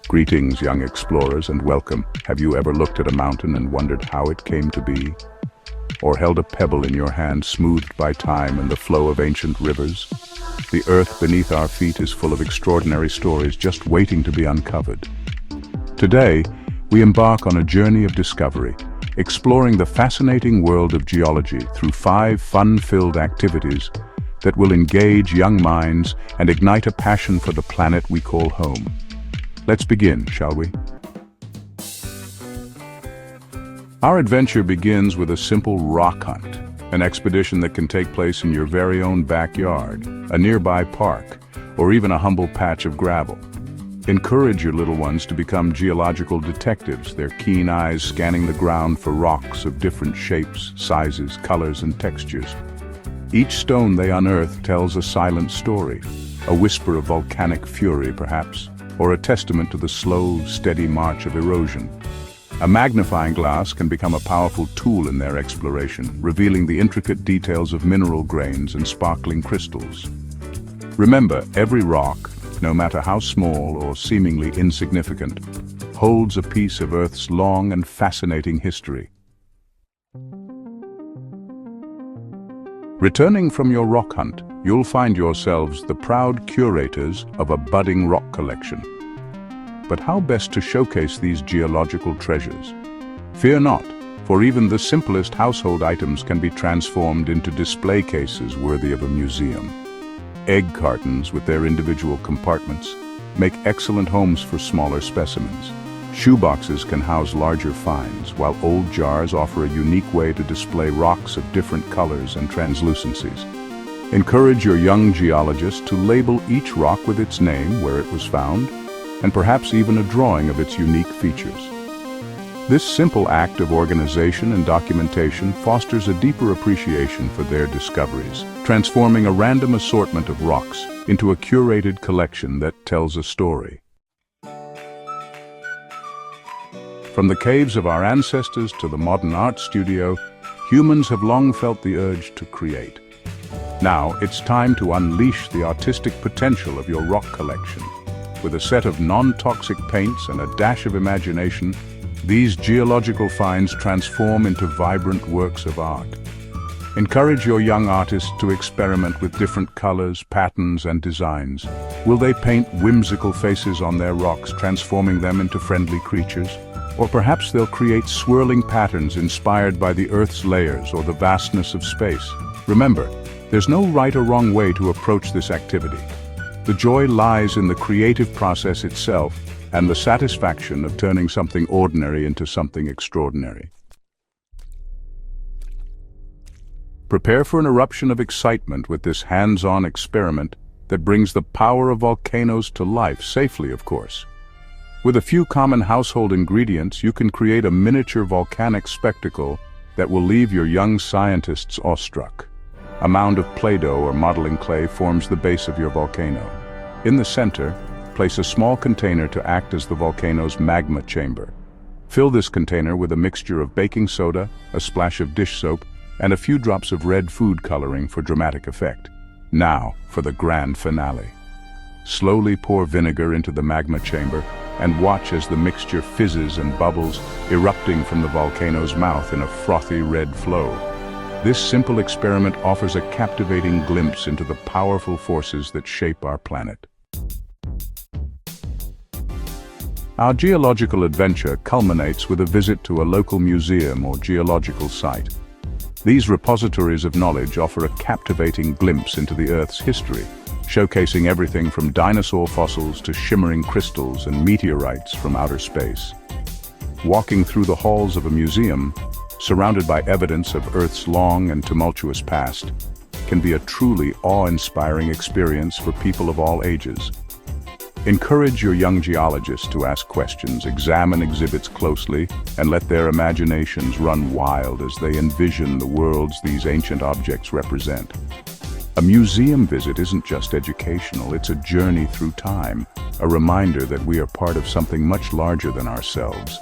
Greetings, young explorers, and welcome. Have you ever looked at a mountain and wondered how it came to be? Or held a pebble in your hand smoothed by time and the flow of ancient rivers? The earth beneath our feet is full of extraordinary stories just waiting to be uncovered. Today, we embark on a journey of discovery, exploring the fascinating world of geology through 5 fun-filled activities that will engage young minds and ignite a passion for the planet we call home. Let's begin, shall we? Our adventure begins with a simple rock hunt, an expedition that can take place in your very own backyard, a nearby park, or even a humble patch of gravel. Encourage your little ones to become geological detectives, their keen eyes scanning the ground for rocks of different shapes, sizes, colors, and textures. Each stone they unearth tells a silent story, a whisper of volcanic fury perhaps, or a testament to the slow, steady march of erosion. A magnifying glass can become a powerful tool in their exploration, revealing the intricate details of mineral grains and sparkling crystals. Remember, every rock, no matter how small or seemingly insignificant, holds a piece of Earth's long and fascinating history. Returning from your rock hunt, you'll find yourselves the proud curators of a budding rock collection. But how best to showcase these geological treasures? Fear not, for even the simplest household items can be transformed into display cases worthy of a museum. Egg cartons with their individual compartments make excellent homes for smaller specimens. Shoeboxes can house larger finds, while old jars offer a unique way to display rocks of different colors and translucencies. Encourage your young geologists to label each rock with its name, where it was found, and perhaps even a drawing of its unique features. This simple act of organization and documentation fosters a deeper appreciation for their discoveries, transforming a random assortment of rocks into a curated collection that tells a story. From the caves of our ancestors to the modern art studio, humans have long felt the urge to create. Now, it's time to unleash the artistic potential of your rock collection. With a set of non-toxic paints and a dash of imagination, these geological finds transform into vibrant works of art. Encourage your young artists to experiment with different colors, patterns, and designs. Will they paint whimsical faces on their rocks, transforming them into friendly creatures? Or perhaps they'll create swirling patterns inspired by the Earth's layers or the vastness of space. Remember, there's no right or wrong way to approach this activity. The joy lies in the creative process itself and the satisfaction of turning something ordinary into something extraordinary. Prepare for an eruption of excitement with this hands-on experiment that brings the power of volcanoes to life, safely of course. With a few common household ingredients, you can create a miniature volcanic spectacle that will leave your young scientists awestruck. A mound of Play-Doh or modeling clay forms the base of your volcano. In the center, place a small container to act as the volcano's magma chamber. Fill this container with a mixture of baking soda, a splash of dish soap, and a few drops of red food coloring for dramatic effect. Now, for the grand finale. Slowly pour vinegar into the magma chamber and watch as the mixture fizzes and bubbles, erupting from the volcano's mouth in a frothy red flow. This simple experiment offers a captivating glimpse into the powerful forces that shape our planet. Our geological adventure culminates with a visit to a local museum or geological site. These repositories of knowledge offer a captivating glimpse into the Earth's history, showcasing everything from dinosaur fossils to shimmering crystals and meteorites from outer space. Walking through the halls of a museum, surrounded by evidence of Earth's long and tumultuous past, can be a truly awe-inspiring experience for people of all ages. Encourage your young geologists to ask questions, examine exhibits closely, and let their imaginations run wild as they envision the worlds these ancient objects represent. A museum visit isn't just educational, it's a journey through time, a reminder that we are part of something much larger than ourselves,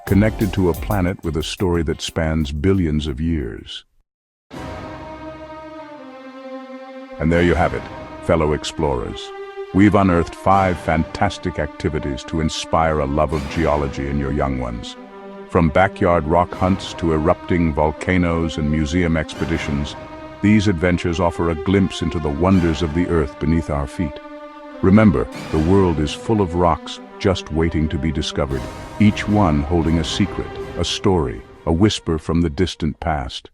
connected to a planet with a story that spans billions of years. And there you have it, fellow explorers. We've unearthed 5 fantastic activities to inspire a love of geology in your young ones. From backyard rock hunts to erupting volcanoes and museum expeditions, these adventures offer a glimpse into the wonders of the earth beneath our feet. Remember, the world is full of rocks just waiting to be discovered, each one holding a secret, a story, a whisper from the distant past.